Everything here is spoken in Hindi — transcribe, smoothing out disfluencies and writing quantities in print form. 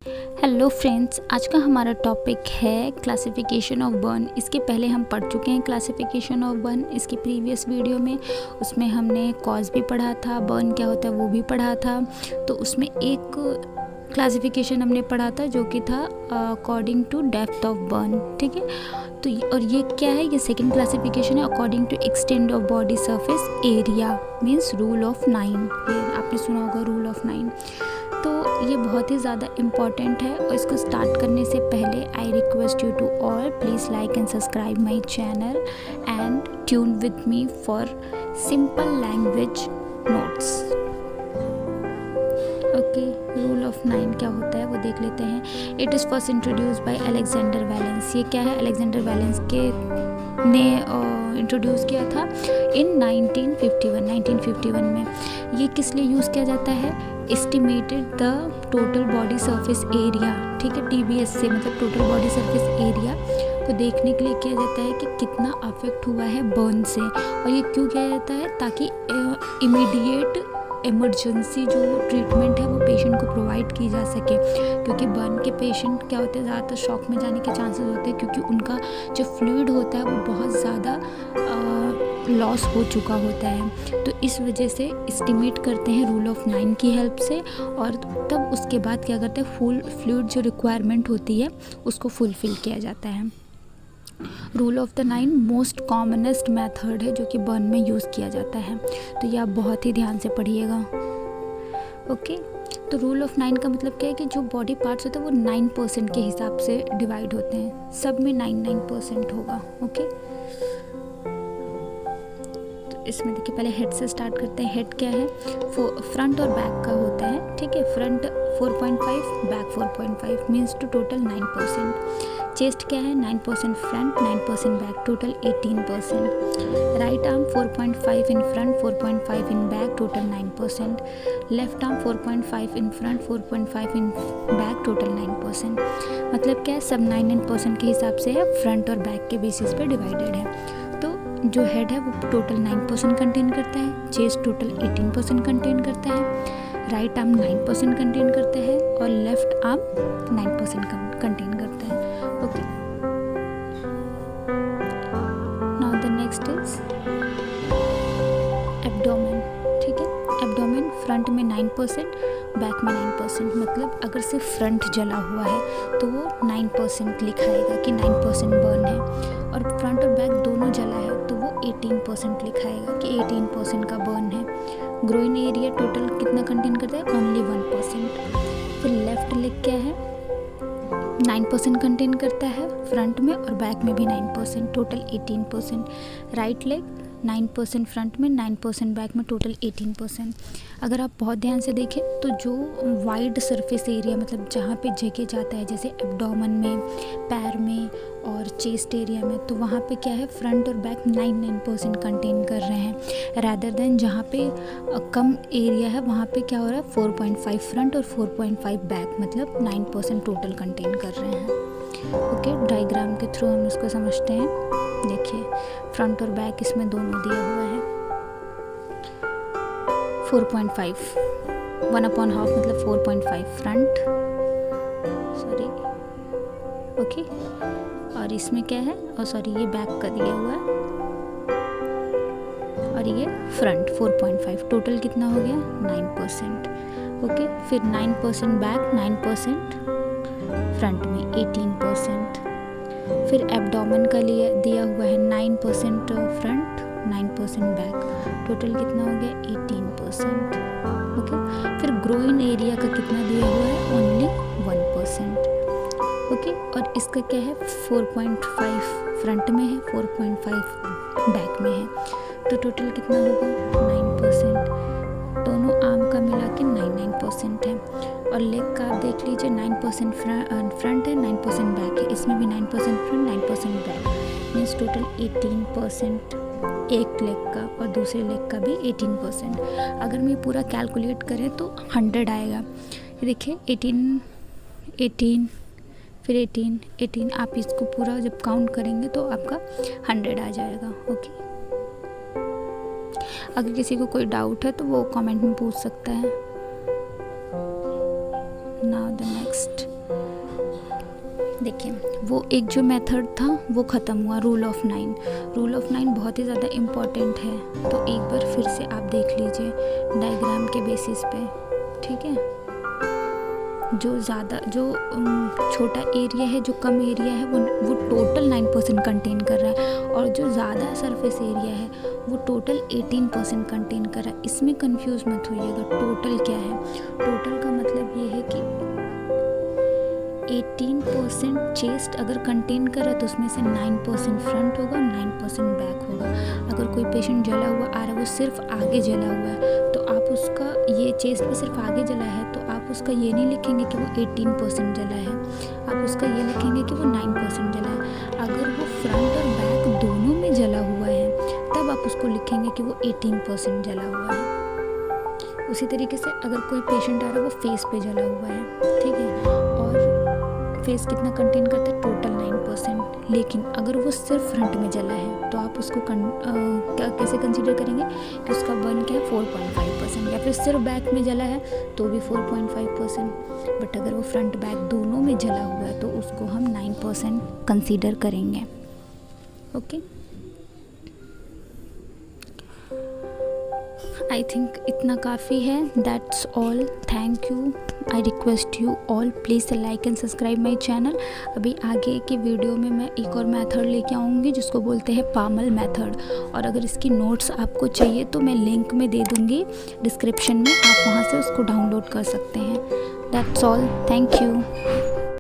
हेलो फ्रेंड्स, आज का हमारा टॉपिक है क्लासिफिकेशन ऑफ बर्न। इसके पहले हम पढ़ चुके हैं क्लासिफिकेशन ऑफ बर्न इसकी प्रीवियस वीडियो में। उसमें हमने कॉज भी पढ़ा था, बर्न क्या होता है वो भी पढ़ा था। तो उसमें एक क्लासिफिकेशन हमने पढ़ा था जो कि था according to depth of burn, ठीक है। तो और ये क्या है, ये सेकंड क्लासिफिकेशन है according to extent of body surface area, means rule of 9। ये आपने सुना होगा रूल ऑफ 9। तो ये बहुत ही ज़्यादा इम्पॉर्टेंट है और इसको स्टार्ट करने से पहले I request you to all please like and subscribe my channel and tune with me for simple language notes. Okay, rule of 9 क्या होता है वो देख लेते हैं। It is first introduce by Alexander Wallace. ये क्या है, अलेक्जेंडर वैलेंस ने इंट्रोड्यूस किया था इन 1951 में। ये किस लिए यूज़ किया जाता है, estimated the total body surface area, ठीक है, TBS से मतलब टोटल बॉडी सरफेस एरिया को देखने के लिए किया जाता है कि कितना अफेक्ट हुआ है बर्न से। और ये क्यों किया जाता है, ताकि इमीडिएट इमरजेंसी जो ट्रीटमेंट है वो पेशेंट को प्रोवाइड की जा सके। क्योंकि बर्न के पेशेंट क्या होते हैं, ज़्यादातर शॉक में जाने के चांसेस होते हैं क्योंकि उनका जो फ्लूइड होता है वो बहुत ज़्यादा लॉस हो चुका होता है। तो इस वजह से एस्टिमेट करते हैं रूल ऑफ 9 की हेल्प से, और तब उसके बाद क्या करते हैं, फुल फ्लूइड जो रिक्वायरमेंट होती है उसको फुलफ़िल किया जाता है। Rule of the 9 most commonest method है जो कि बर्न में यूज़ किया जाता है। तो ये आप बहुत ही ध्यान से पढ़िएगा। ओके, तो रूल ऑफ 9 का मतलब क्या है कि जो बॉडी पार्ट्स होते हैं वो 9% के हिसाब से डिवाइड होते हैं, सब में 9% होगा। ओके, तो इसमें देखिए पहले हेड से स्टार्ट करते हैं। हेड क्या है, फ्रंट और बैक का होता है, ठीक है। Front 4.5, back 4.5 means to total 9%। Chest क्या है, 9% front 9% back, total 18%। Right arm 4.5 in front 4.5 in back, total 9%। Left arm 4.5 in front 4.5 in back, total 9%। मतलब क्या है, सब 9% के हिसाब से है, फ्रंट और बैक के बेसिस पे डिवाइडेड है। तो जो हेड है वो टोटल 9% कंटेन करता है, चेस्ट टोटल 18% कंटेन करता है, राइट आर्म 9% कंटेन करता है और लेफ्ट आर्म 9% कंटेन करता है। Okay, now the next is abdomen, ठीक है। एब्डोमेन फ्रंट में 9%, बैक में 9%। मतलब अगर सिर्फ फ्रंट जला हुआ है तो वो 9% लिखाएगा कि 9% बर्न है, और फ्रंट और बैक दोनों जला है तो वो 18% लिखाएगा कि 18% का बर्न है। ग्रोइन एरिया टोटल कितना कंटेन करता है, ओनली 1%। फिर लेफ्ट लेग क्या है, 9% कंटेन करता है फ्रंट में और बैक में भी 9%, टोटल 18%। राइट लेग 9% फ्रंट में 9% बैक में, टोटल 18%। अगर आप बहुत ध्यान से देखें तो जो वाइड सरफेस एरिया मतलब जहाँ पे जगह जाता है, जैसे एब्डोमेन में, पैर में और चेस्ट एरिया में, तो वहाँ पे क्या है, फ्रंट और बैक 9% कंटेन कर रहे हैं, रादर देन जहाँ पे कम एरिया है वहाँ पे क्या हो रहा है, 4.5 फ्रंट और 4.5 बैक, मतलब 9% टोटल कंटेन कर रहे हैं। ओके, डायग्राम के थ्रू हम इसको समझते हैं। देखिए फ्रंट और बैक इसमें दोनों दिया हुआ है। 4.5 1/2 मतलब 4.5 फ्रंट, सॉरी, ओके। और इसमें क्या है, और सॉरी ये बैक का दिया हुआ है और ये फ्रंट 4.5, टोटल कितना हो गया 9%। ओके, फिर 9% बैक, 9% फ्रंट में 18%। फिर एब्डोमेन का लिए दिया हुआ है 9% फ्रंट 9% बैक, टोटल कितना हो गया 18%। ओके, फिर ग्रोइन एरिया का कितना दिया हुआ है, ओनली 1%। ओके, और इसका क्या है, 4.5 फ्रंट में है, 4.5 बैक में है, तो टोटल कितना होगा 9%। दोनों आर्म का मिला के 9% है। और लेग का आप देख लीजिए 9% फ्रंट है, 9% बैक है, इसमें भी 9% फ्रंट 9% बैक, मीन्स टोटल 18%। एक लेग का और दूसरे लेग का भी 18%। अगर मैं पूरा कैलकुलेट करें तो 100 आएगा। ये देखिए 18 फिर 18 आप इसको पूरा जब काउंट करेंगे तो आपका 100 आ जाएगा। ओके, अगर किसी को कोई डाउट है तो वो कमेंट में पूछ सकता है। Now the next देखिए वो एक जो मेथड था वो ख़त्म हुआ, रूल ऑफ 9। रूल ऑफ 9 बहुत ही ज़्यादा इम्पॉर्टेंट है, तो एक बार फिर से आप देख लीजिए डायग्राम के बेसिस पे, ठीक है। जो छोटा एरिया है, जो कम एरिया है, वो टोटल 9% कंटेन कर रहा है, और जो ज़्यादा सरफेस एरिया है वो टोटल 18% कंटेन कर रहा है। इसमें कंफ्यूज मत होइएगा, टोटल क्या है। टोटल का मतलब ये है कि 18% चेस्ट अगर कंटेन कर रहा है तो उसमें से 9% फ्रंट होगा, 9% बैक होगा। अगर कोई पेशेंट जला हुआ आ रहा है, वो सिर्फ आगे जला हुआ है, तो आप उसका ये चेस्ट पे सिर्फ आगे जला है तो आप उसका ये नहीं लिखेंगे कि वो 18% जला है, आप उसका ये लिखेंगे कि वो 9% जला है। अगर वो फ्रंट और बैक दोनों में जला हुआ है तब आप उसको लिखेंगे कि वो 18% जला हुआ है। उसी तरीके से अगर कोई पेशेंट आ रहा है वो फेस पे जला हुआ है, ठीक है, और फेस कितना कंटेन करता है, टोटल 9%, लेकिन अगर वो सिर्फ फ्रंट में जला है तो आप उसको कैसे कंसीडर करेंगे कि उसका बर्न क्या है, 4.5%, या फिर सिर्फ बैक में जला है तो भी 4.5%, बट अगर वो फ्रंट बैक दोनों में जला हुआ है तो उसको हम 9% कंसीडर करेंगे। ओके, आई थिंक इतना काफ़ी है। That's all, thank you. I request you all please like and subscribe my channel. अभी आगे की वीडियो में मैं एक और मेथड लेके आऊँगी जिसको बोलते हैं पामल मेथड, और अगर इसकी नोट्स आपको चाहिए तो मैं लिंक में दे दूँगी डिस्क्रिप्शन में, आप वहाँ से उसको डाउनलोड कर सकते हैं। That's all, thank you.